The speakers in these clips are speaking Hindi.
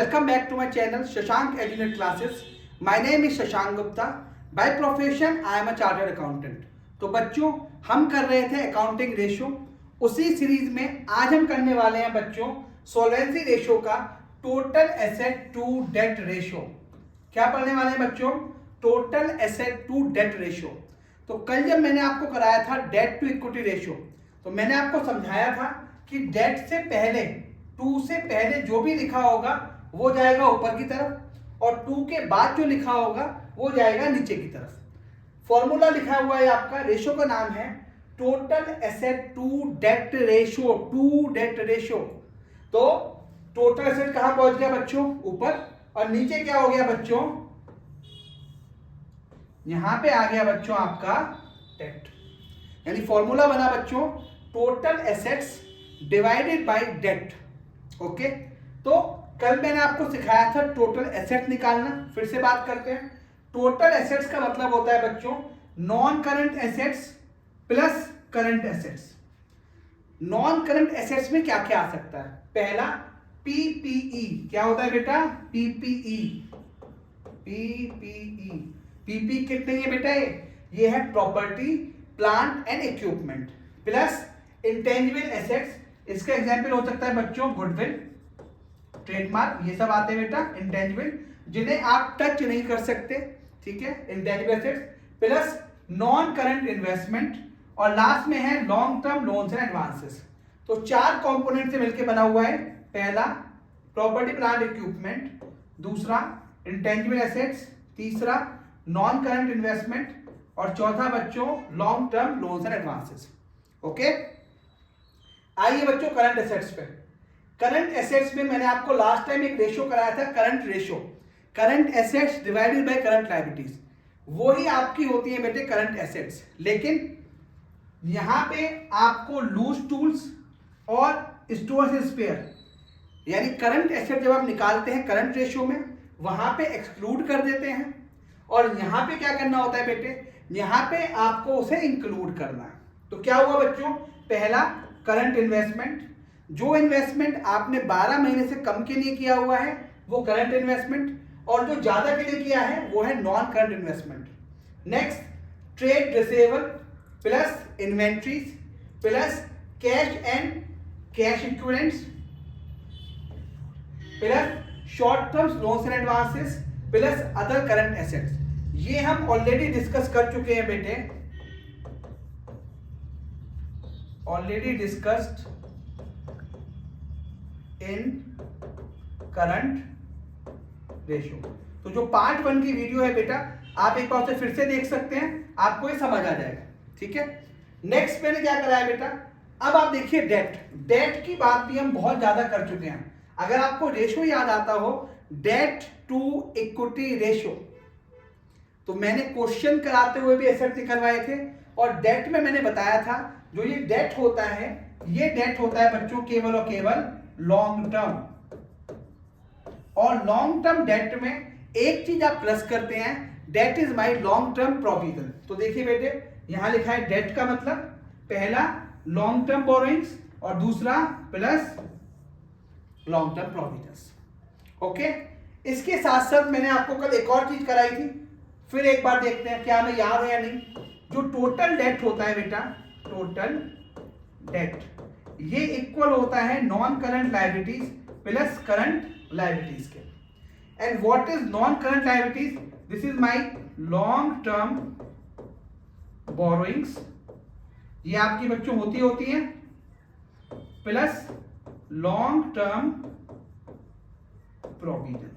Welcome back to my channel Shashank Edunet Classes. My name is Shashank Gupta. By profession I am a chartered accountant. तो बच्चों हम कर रहे थे अकाउंटिंग रेशो, उसी सीरीज में आज हम करने वाले हैं बच्चों सोल्वेंसी रेशो का total asset to debt ratio. क्या पढ़ने वाले हैं बच्चों? Total asset to debt ratio. तो कल जब मैंने आपको कराया था डेट टू इक्विटी रेशो, तो मैंने आपको समझाया था कि डेट से पहले, टू से पहले जो भी लिखा होगा वो जाएगा ऊपर की तरफ और टू के बाद जो लिखा होगा वो जाएगा नीचे की तरफ। फॉर्मूला लिखा हुआ है आपका, रेशो का नाम है total asset to debt ratio, to debt ratio. तो टोटल एसेट कहां पहुंच गया बच्चों? ऊपर, और नीचे क्या हो गया बच्चों? यहां पे आ गया बच्चों आपका डेट। यानी फॉर्मूला बना बच्चों total assets divided by debt. Okay, तो कल मैंने आपको सिखाया था टोटल एसेट निकालना। फिर से बात करते हैं। टोटल एसेट्स का मतलब होता है बच्चों non current assets plus current assets. Non current assets में क्या क्या आ सकता है? पहला पीपीई। क्या होता है बेटा? पीपीई। पीपीई पीपी कितने है बेटा? ये है property, plant and equipment plus intangible assets. इसका एग्जांपल हो सकता है बच्चों गुडविल, ट्रेडमार्क, ये सब आते हैं बेटा इंटेंजिबल, जिन्हें आप टच नहीं कर सकते। ठीक है, intangible assets plus non current investment, और लास्ट में है long term loans and advances. तो चार कंपोनेंट से मिलकर बना हुआ है। पहला प्रॉपर्टी, प्लांट, इक्विपमेंट, दूसरा इंटेंजिबल एसेट्स, तीसरा नॉन करंट इन्वेस्टमेंट, और चौथा बच्चों long term loans and advances. Okay, आइए बच्चों करंट एसेट्स पे। करंट एसेट्स में मैंने आपको लास्ट टाइम एक रेशो कराया था, current ratio, current assets divided by current liabilities. वही आपकी होती है बेटे करंट एसेट्स, लेकिन यहां पे आपको लूज टूल्स और स्टोर्स स्पेयर, यानी करंट एसेट जब आप निकालते हैं करंट रेशो में, वहां पे एक्सक्लूड कर देते हैं, और यहां पे क्या करना होता है बेटे? यहां पे आपको उसे इंक्लूड करना है। तो क्या हुआ बच्चों? पहला करंट इन्वेस्टमेंट, जो इन्वेस्टमेंट आपने 12 महीने से कम के लिए किया हुआ है वो करंट इन्वेस्टमेंट, और जो ज्यादा के लिए किया है वो है non current investment. Next trade receivable plus inventories plus cash and cash equivalents plus short term loans and advances plus other current assets. ये हम ऑलरेडी डिस्कस कर चुके हैं बेटे, already discussed in current ratio. तो जो पार्ट 1 की वीडियो है बेटा, आप एक बार से फिर से देख सकते हैं, आपको ये समझ आ जाएगा। ठीक है, नेक्स्ट मैंने क्या कराया बेटा? अब आप देखिए डेट। डेट की बात भी हम बहुत ज्यादा कर चुके हैं। अगर आपको रेशो याद आता हो, डेट टू इक्विटी रेशो, तो मैंने क्वेश्चन कराते हुए भी एसेट निकलवाए थे, और डेट में मैंने बताया था जो ये डेट होता है, ये डेट होता है बच्चों केवल और केवल लॉन्ग टर्म। और लॉन्ग टर्म डेट में एक चीज आप प्लस करते हैं, debt is my long term provision. तो देखिए बेटे, यहां लिखा है डेट का मतलब पहला लॉन्ग टर्म बोरोइंग्स और दूसरा plus long term provisions. Okay, इसके साथ साथ मैंने आपको कल एक और चीज कराई थी, फिर एक बार देखते हैं क्या हमें याद है या नहीं। जो टोटल डेट होता है बेटा, टोटल डेट, ये इक्वल होता है non current liabilities plus current liabilities के। And what is non current liabilities? This is my long term borrowings, ये आपकी बच्चों होती हैं, प्लस लॉन्ग टर्म प्रोविजंस।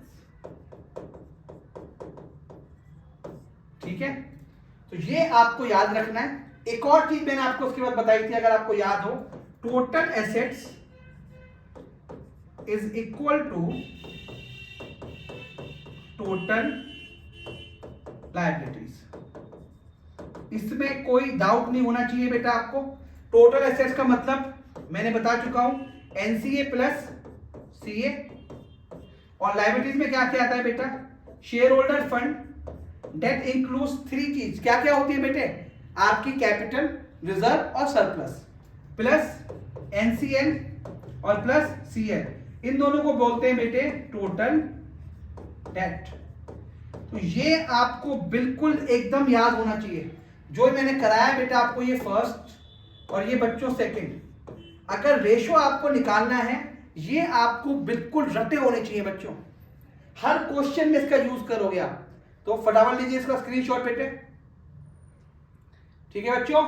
ठीक है, तो ये आपको याद रखना है। एक और चीज मैंने आपको उसके बाद बताई थी, अगर आपको याद हो, total assets is equal to total liabilities. इसमें कोई डाउट नहीं होना चाहिए बेटा आपको। टोटल एसेट्स का मतलब मैंने बता चुका हूं, एनसीए प्लस सीए, और लायबिलिटीज में क्या क्या आता है बेटा? Share holder fund. Debt includes 3 चीज, क्या क्या होती है बेटे? आपकी कैपिटल, रिजर्व और सरप्लस, प्लस एनसीएल और प्लस सीएल। इन दोनों को बोलते हैं बेटे टोटल डेट। तो ये आपको बिल्कुल एकदम याद होना चाहिए। जो मैंने कराया बेटा आपको ये फर्स्ट और ये बच्चों सेकंड, अगर रेशो आपको निकालना है ये आपको बिल्कुल रटे होने चाहिए बच्चों, हर क्वेश्चन में इसका यूज करोगे आप। तो फटाफट लीजिए इसका स्क्रीनशॉट बेटे, ठीक है बच्चों।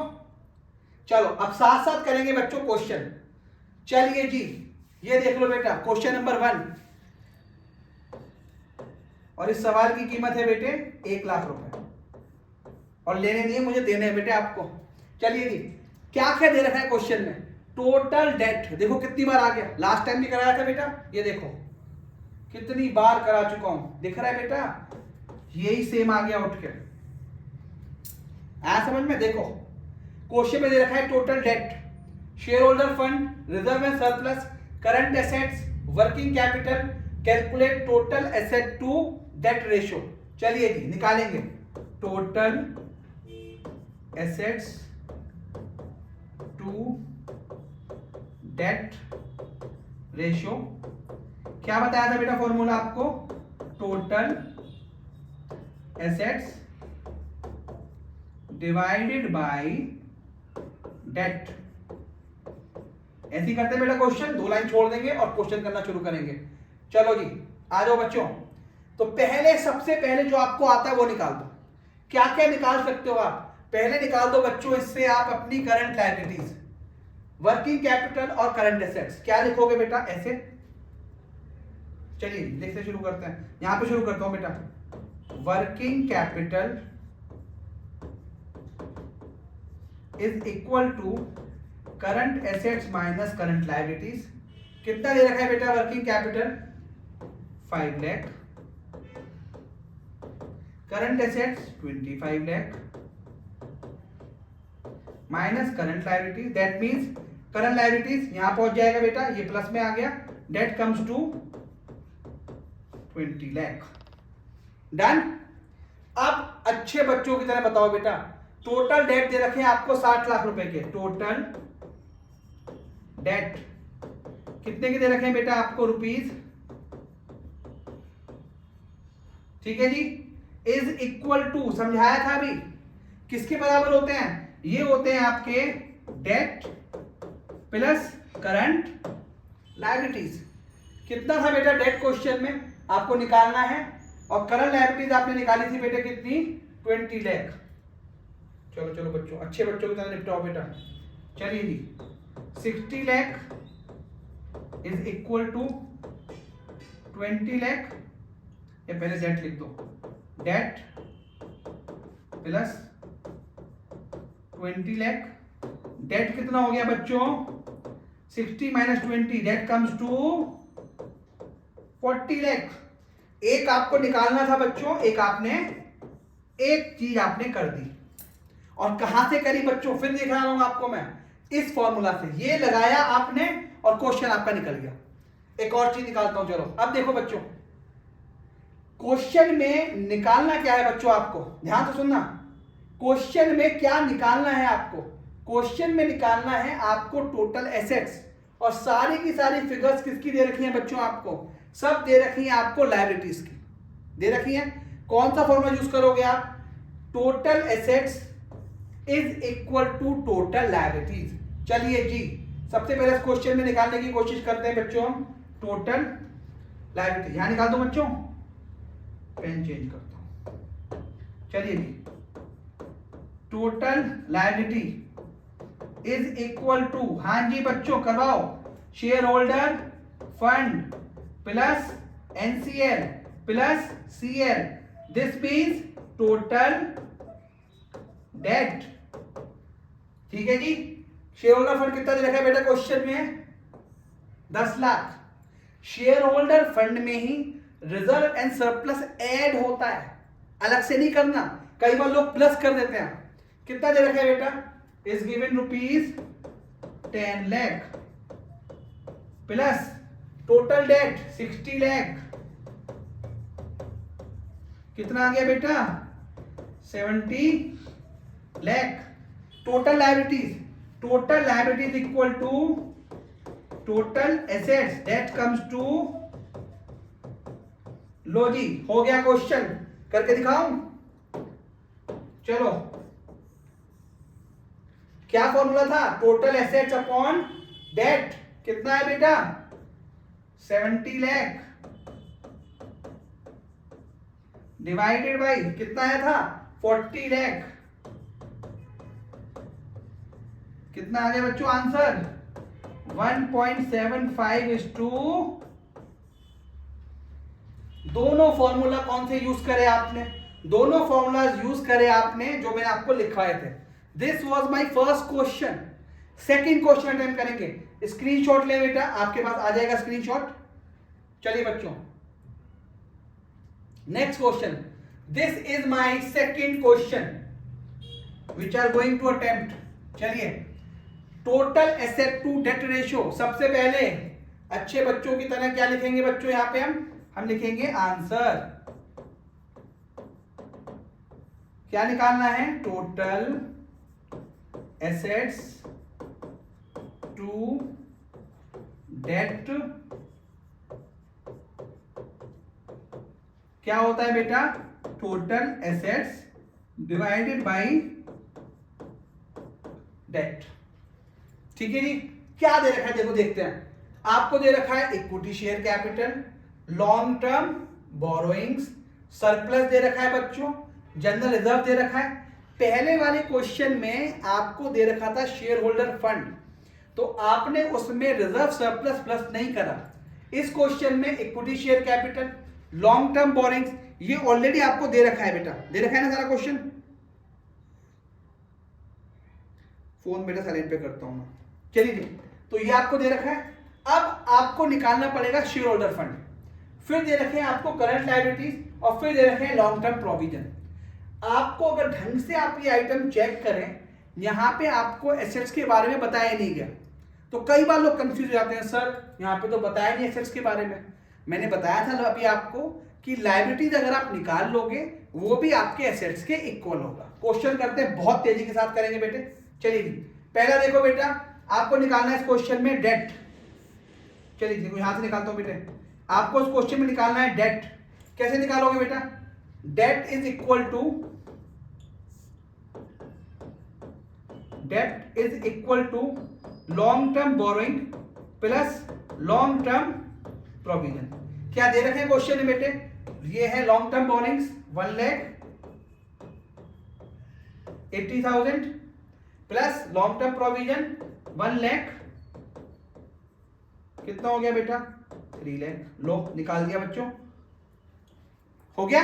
चलो अब साथ साथ करेंगे बच्चों क्वेश्चन। चलिए जी, ये देख लो बेटा क्वेश्चन नंबर 1, और इस सवाल की कीमत है बेटे 1 लाख रुपए, और लेने नहीं है मुझे, देने हैं बेटे आपको। चलिए जी, क्या क्या दे रखा है क्वेश्चन में? टोटल डेट, देखो कितनी बार आ गया, लास्ट टाइम भी कराया था बेटा, ये देखो कितनी बार करा चुका हूं, दिख रहा है बेटा, यही सेम आ गया उठ के। आया समझ में? देखो क्वेश्चन में दे रखा है total debt, share holder fund, reserve and surplus, current assets, working capital, calculate total asset to debt ratio. चलिए जी निकालेंगे total assets to debt ratio. क्या बताया था बेटा फॉर्मूला आपको? Total assets divided by debt. ऐसे ही करते हैं बेटा क्वेश्चन, 2 लाइन छोड़ देंगे और क्वेश्चन करना शुरू करेंगे। चलो जी आ जाओ बच्चों। तो पहले सबसे पहले जो आपको आता है वो निकाल दो। क्या क्या निकाल सकते हो आप? पहले निकाल दो बच्चों इससे आप अपनी करंट लायबिलिटीज, वर्किंग कैपिटल और करंट एसेट्स। क्या लिखोगे बेटा? ऐसे। चलिए देखते शुरू करते हैं, यहां पे शुरू करता हूं बेटा। Working capital is equal to current assets minus current liabilities. कितना दे रखा है बेटा working capital? 5 lakh, current assets 25 lakh, minus current liabilities, that means current liabilities यहां पहुंच जाएगा बेटा, ये प्लस में आ गया, debt comes to 20 lakh. Done. अब अच्छे बच्चों की तरह बताओ बेटा, टोटल डेट दे रखे हैं आपको 60 लाख रुपए के, टोटल डेट कितने के दे रखे हैं बेटा आपको? रुपीज, ठीक है जी, इज इक्वल टू, समझाया था अभी, किसके बराबर होते हैं? ये होते हैं आपके डेट प्लस करंट लायबिलिटीज। कितना था बेटा डेट क्वेश्चन में आपको निकालना है, और करंट लायबिलिटीज आपने निकाली थी बेटा कितनी? 20 लाख। चलो चलो बच्चों, अच्छे बच्चों की तरह निपटाओ बेटा। चलिए जी, 60 lakh is equal to 20 lakh, या पहले डेट लिख दो, डेट प्लस 20 लाख। डेट कितना हो गया बच्चों? 60 minus 20, debt comes to 40 lakh. एक आपको निकालना था बच्चों, एक चीज आपने कर दी, और कहां से करी बच्चों? फिर दिखा रहा हूं आपको मैं, इस फॉर्मूला से ये लगाया आपने और क्वेश्चन आपका निकल गया। एक और चीज निकालता हूं, चलो अब देखो बच्चों, क्वेश्चन में निकालना क्या है बच्चों? आपको ध्यान से सुनना, क्वेश्चन में क्या निकालना है आपको? क्वेश्चन में निकालना है आपको टोटल एसेट्स, और सारी की सारी फिगर्स किसकी दे रखी हैं बच्चों? आपको सब दे रखी हैं आपको लायबिलिटीज की दे रखी हैं। कौन सा फॉर्मूला यूज करोगे आप? Total assets is equal to total liabilities. चलिए जी, सबसे पहले क्वेश्चन में निकालने की कोशिश करते हैं बच्चों हम टोटल लायबिलिटी। यहां निकाल दो बच्चों, पेन चेंज करता हूं। चलिए जी, total liability is equal to, हाँ जी बच्चों करवाओ, share holder fund plus NCL plus CL, this means total debt. ठीक है जी, शेयर होल्डर फंड कितना दे रखा है बेटा क्वेश्चन में? 10 लाख। शेयर होल्डर फंड में ही रिजर्व एंड सरप्लस ऐड होता है, अलग से नहीं करना, कई बार लोग प्लस कर देते हैं। कितना दे रखा है बेटा? Is given rupees 10 lakh plus total debt 60 lakh. कितना आ गया बेटा? 70 lakh. Total liabilities equal to total assets that comes to, लो जी हो गया क्वेश्चन, करके दिखाऊं? चलो, क्या फॉर्मूला था? टोटल एसेट्स अपॉन डेट, कितना है बेटा? 70 लाख डिवाइडेड बाई कितना आया था? 40 लाख। कितना आ गया बच्चों आंसर? 1.75:, दोनों फॉर्मूला कौन से यूज करे आपने? दोनों फॉर्मूलाज यूज करे आपने जो मैंने आपको लिखवाए थे। This was my first question. Second question attempt करेंगे। स्क्रीनशॉट ले बेटा, आपके पास आ जाएगा स्क्रीनशॉट। चलिए बच्चों, next question. This is my second question which are going to attempt. चलिए, total asset to debt ratio. सबसे पहले अच्छे बच्चों की तरह क्या लिखेंगे बच्चों? यहां पे हम लिखेंगे आंसर। क्या निकालना है? टोटल एसेट्स टू डेट क्या होता है बेटा? Total assets divided by debt. ठीक है जी। क्या दे रखा है देखो, देखते हैं। आपको दे रखा है equity share capital, long term borrowings, surplus दे रखा है बच्चों, जनरल रिजर्व दे रखा है। पहले वाले क्वेश्चन में आपको दे रखा था शेयर होल्डर फंड, तो आपने उसमें रिजर्व सरप्लस प्लस नहीं करा। इस क्वेश्चन में equity share capital, long term borrowings, ये ऑलरेडी आपको दे रखा है बेटा, दे रखा है ना सारा क्वेश्चन। फोन बेटा साइलेंट पे करता हूं मैं। चलिए, तो ये आपको दे रखा है। अब आपको निकालना पड़ेगा शेयर होल्डर फंड, फिर दे रखे हैं आपको करंट लायबिलिटीज, और फिर दे रखे हैं लॉन्ग टर्म प्रोविजन। आपको अगर ढंग से आप ये आइटम चेक करें, यहां पे आपको एसेट्स के बारे में बताया नहीं गया। तो कई बार लोग कंफ्यूज हो जाते हैं, सर यहाँ पे तो बताया नहीं एसेट्स के बारे में। मैंने बताया था अभी आपको कि लायबिलिटीज अगर आप निकाल लोगे वो भी आपके एसेट्स के इक्वल होगा। क्वेश्चन करते हैं, बहुत तेजी के साथ करेंगे बेटे। चलिए जी, पहला देखो बेटा, आपको निकालना है इस क्वेश्चन में डेट। चलिए देखो, यहां से निकालता हूं बेटे। आपको इस क्वेश्चन में निकालना है डेट। कैसे निकालोगे बेटा? Debt is equal to long term borrowing plus long term provision. क्या दे रखे हैं क्वेश्चन में बेटे? ये है long term borrowings 1,80,000 plus long term provision 1 lakh. कितना हो गया बेटा? 3 लाख। लो, निकाल दिया बच्चों, हो गया।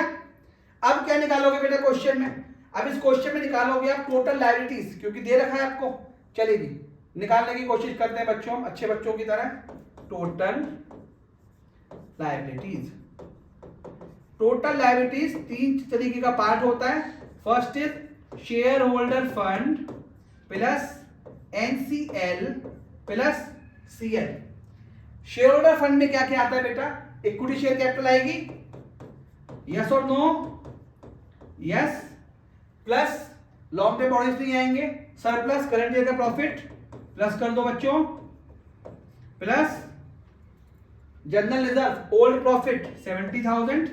अब क्या निकालोगे बेटा क्वेश्चन में? अब इस क्वेश्चन में निकालोगे आप टोटल लायबिलिटीज, क्योंकि दे रखा है आपको। चलिए जी, निकालने की कोशिश करते हैं बच्चों, अच्छे बच्चों की तरह। टोटल लायबिलिटीज, टोटल लायबिलिटीज 3 तरीके का पार्ट होता है। First is share holder fund plus NCL plus CL. Share holder fund में क्या क्या आता है बेटा? इक्विटी शेयर कैपिटल आएगी, यस और no? Yes. Plus long term borrowings नहीं आएंगे, सरप्लस करंट ईयर का प्रॉफिट प्लस कर दो बच्चों, plus general reserve old profit 70,000।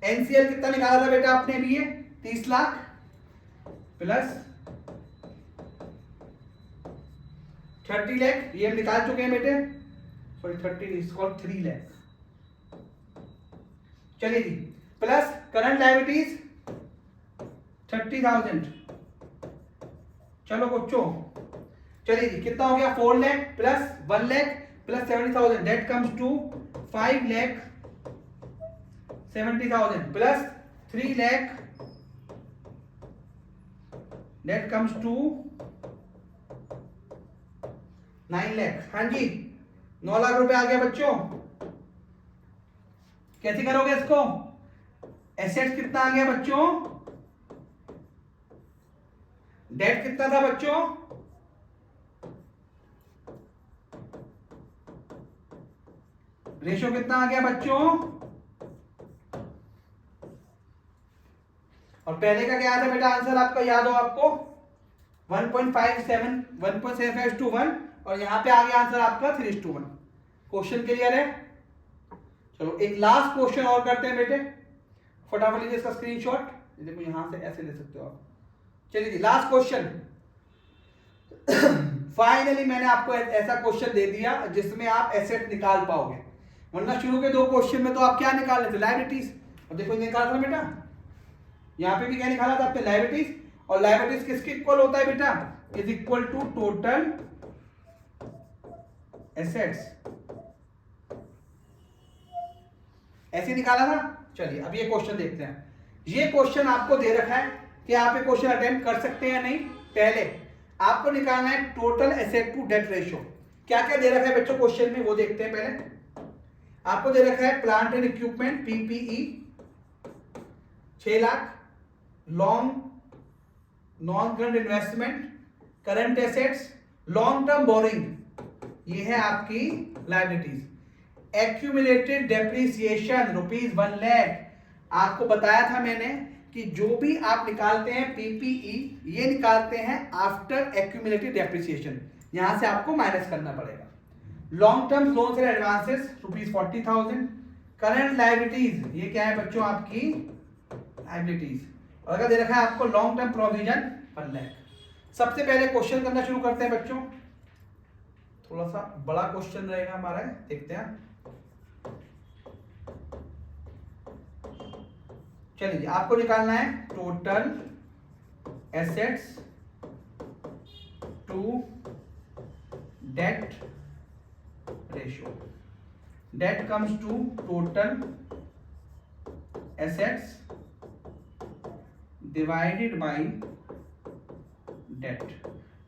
NCL कितना निकाला था बेटा आपने अभी? ये 30 लाख प्लस 30 लाख, ये हम निकाल चुके हैं बेटे। सॉरी 30 3 लाख। चलिए जी, प्लस करंट लायबिलिटीज 30,000। चलो बच्चों, चलिए जी, कितना हो गया? 4 lakh plus 1 lakh plus 70,000, that comes to 5 lakh 70,000 plus 3 lakh, that comes to 9 lakh. हाँ जी, 9 लाख रुपए आ गया बच्चों। कैसे करोगे इसको? एसेट्स कितना आ गया बच्चों? डेट कितना था बच्चों? रेशियो कितना आ गया बच्चों? और पहले का क्या था बेटा आंसर आपका? याद हो आपको? 1.57 1.75:1, और यहाँ पे आ गया आंसर आपका 3:1। क्वेश्चन क्लियर है? चलो एक लास्ट क्वेश्चन और करते हैं बेटे, फटाफट लीजिए इसका स्क्रीनशॉट। देखो यहां से ऐसे ले सकते हो आप। चलिए जी लास्ट क्वेश्चन। फाइनली मैंने आपको ऐसा क्वेश्चन दे दिया जिसमें आप एसेट निकाल पाओगे, वरना शुरू के 2 क्वेश्चन में तो आप क्या निकाल रहे थे, लायबिलिटीज। और देखो निकाल था बेटा, यहाँ पे भी क्या निकाला था आपने, लायबिलिटीज। और लायबिलिटीज किसके इक्वल होता है बेटा, is equal to total assets, ऐसे निकाला था। चलिए अब ये क्वेश्चन देखते हैं। ये क्वेश्चन आपको दे रखा है कि आप ये क्वेश्चन अटेम्प्ट कर सकते हैं या नहीं। पहले आपको निकालना है total asset to debt ratio. क्या क्या दे रखा है बच्चों क्वेश्चन में वो देखते हैं। पहले आपको दे रखा है plant and equipment PPE 6 lakh, long non current investment, current assets, long term borrowing, ये है आपकी लायबिलिटीज। Accumulated depreciation ₹1 lakh. आपको बताया था मैंने कि जो भी आप निकालते हैं पीपीई, ये निकालते हैं आफ्टर एक्यूमुलेटेड डेप्रिसिएशन, यहां से आपको माइनस करना पड़ेगा। Long term loans and advances ₹40,000। Current liabilities, ये क्या है बच्चों आपकी लायबिलिटीज। और अगर दे रखा है आपको लॉन्ग टर्म प्रोविजन 1 लाख। सबसे पहले क्वेश्चन करना शुरू करते हैं बच्चों, थोड़ा सा बड़ा क्वेश्चन रहेगा हमारा, देखते हैं। चलिए आपको निकालना है total assets to debt ratio. Debt comes to total assets divided by debt.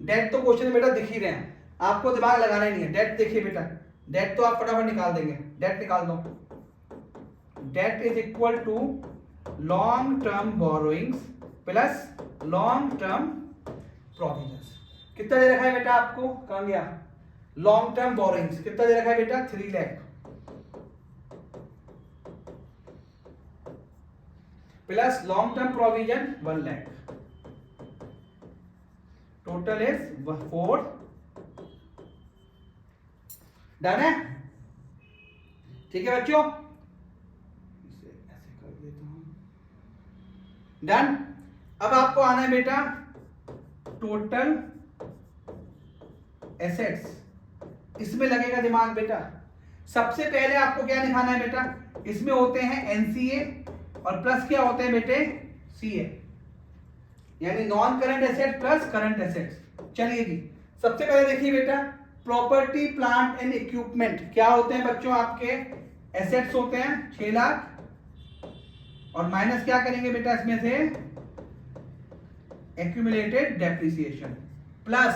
Debt तो क्वेश्चन में बेटा दिख ही रहे हैं, आपको दिमाग लगाना ही नहीं है। डेट देखिए बेटा, डेट तो आप फटाफट निकाल देंगे, डेट निकाल दो। Debt is equal to long term borrowings plus long term provisions. कितना दे रखा है बेटा आपको, कहां गया, लॉन्ग टर्म बोरोइंग्स कितना दे रखा है बेटा 3 lakh, plus long term provision 1 lakh, total is 4। Done है? ठीक है बच्चों, इसे ऐसे कर देता हूं। डन। अब आपको आना है बेटा टोटल एसेट्स, इसमें लगेगा दिमाग बेटा। सबसे पहले आपको क्या दिखाना है बेटा, इसमें होते हैं एनसीए और प्लस क्या होते हैं बेटे सीए, यानी non current asset plus current assets. चलिए जी सबसे पहले देखिए बेटा, प्रॉपर्टी प्लांट एंड इक्विपमेंट क्या होते हैं बच्चों आपके, एसेट्स होते हैं 6 लाख, और माइनस क्या करेंगे बेटा इसमें से accumulated depreciation, plus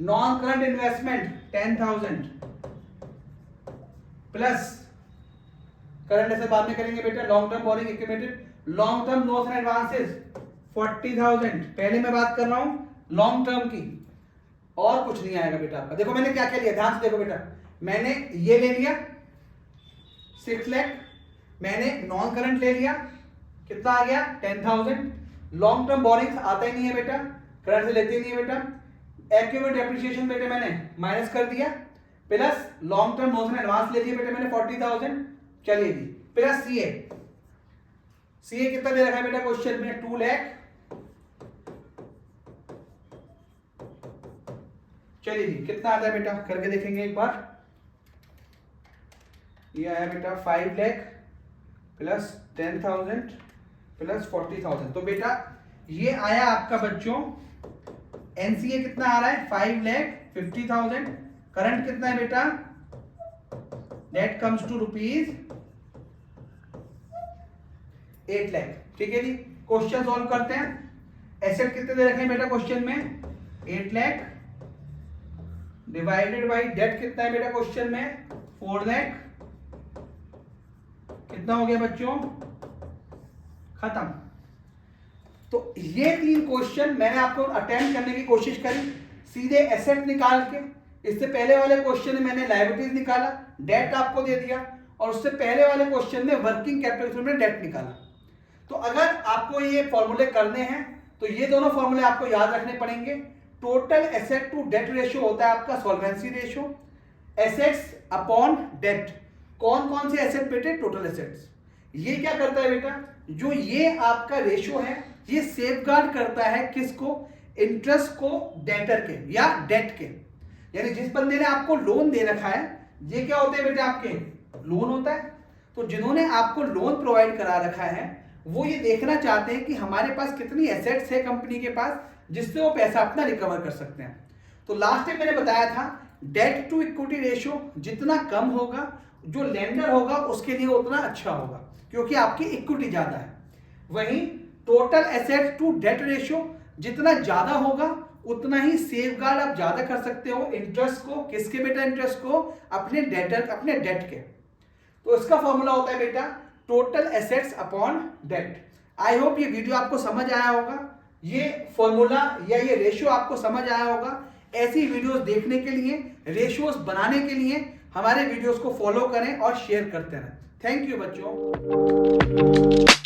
non current investment 10,000, plus current asset बाद में करेंगे बेटा, long term borrowing accumulated, long term loans and advances 40,000। पहले मैं बात कर रहा हूं लॉन्ग टर्म की, और कुछ नहीं आएगा बेटा आपका। देखो मैंने क्या क्या लिया, ध्यान से देखो बेटा, मैंने ये ले लिया 6 लाख, मैंने नॉन करंट ले लिया, कितना आ गया 10,000, लॉन्ग टर्म बोरिंग्स आता ही नहीं है बेटा, करंट से लेते ही नहीं है बेटा, एक्यूमुलेटेड डेप्रिसिएशन बेटे मैंने माइनस कर दिया, plus long term loans and advance ले लिए बेटे मैंने 40,000। चलिए जी प्लस सीए, सीए कितना दे रखा है बेटा क्वेश्चन में 2 लाख। चलिए जी कितना आता है बेटा, करके देखेंगे एक बार। ये आया बेटा 5 लाख प्लस 10,000 प्लस 40,000, तो बेटा ये आया आपका बच्चों एनसीए कितना आ रहा है 5,50,000, करंट कितना है बेटा, डेट कम्स टू ₹8 लाख। ठीक है जी, क्वेश्चन सॉल्व करते हैं। एसेट कितने दे रखे हैं बेटा क्वेश्चन में 8 लाख, डिवाइडेड बाय डेट कितना है बेटा क्वेश्चन में 4 लाख, कितना हो गया बच्चों, खत्म। तो ये 3 क्वेश्चन मैंने आपको अटेम्प्ट करने की कोशिश करी, सीधे एसेट निकाल के। इससे पहले वाले क्वेश्चन में मैंने लायबिलिटीज निकाला, डेट आपको दे दिया, और उससे पहले वाले क्वेश्चन में वर्किंग कैपिटल में डेट निकाला। तो अगर आपको ये फॉर्मूले करने हैं तो ये दोनों फॉर्मूले आपको याद रखने पड़ेंगे। Total asset to debt ratio होता है आपका solvency ratio, assets upon debt. कौन कौन से एसेट बेटे? Total assets. ये क्या करता है बेटा? जो ये आपका रेशियो है ये सेफगार्ड करता है किसको? इंटरेस्ट को डेटर के या डेट के। यानी जिस बंदे ने आपको लोन दे रखा है, ये क्या होते हैं बेटा? आपके लोन होता है। तो जिन्होंने आपको लोन प्रोवाइड करा रखा है वो ये देखना चाहते हैं कि हमारे पास कितनी एसेट्स है कंपनी के पास जिससे वो पैसा अपना रिकवर कर सकते हैं। तो लास्ट टाइम मैंने बताया था डेट टू इक्विटी रेशियो जितना कम होगा, जो लेंडर होगा उसके लिए उतना अच्छा होगा क्योंकि आपकी इक्विटी ज्यादा है। वहीं total asset to debt ratio जितना ज्यादा होगा उतना ही सेफगार्ड आप ज्यादा कर सकते हो इंटरेस्ट को। किसके बेटा? इंटरेस्ट को अपने डेटर, अपने डेट के। तो इसका फॉर्मूला होता है बेटा total assets upon debt. I hope ये वीडियो आपको समझ आया होगा, ये फॉर्मूला या ये रेशियो आपको समझ आया होगा। ऐसी वीडियोस देखने के लिए, रेशियोस बनाने के लिए हमारे वीडियोस को फॉलो करें और शेयर करते रहें। थैंक यू बच्चों।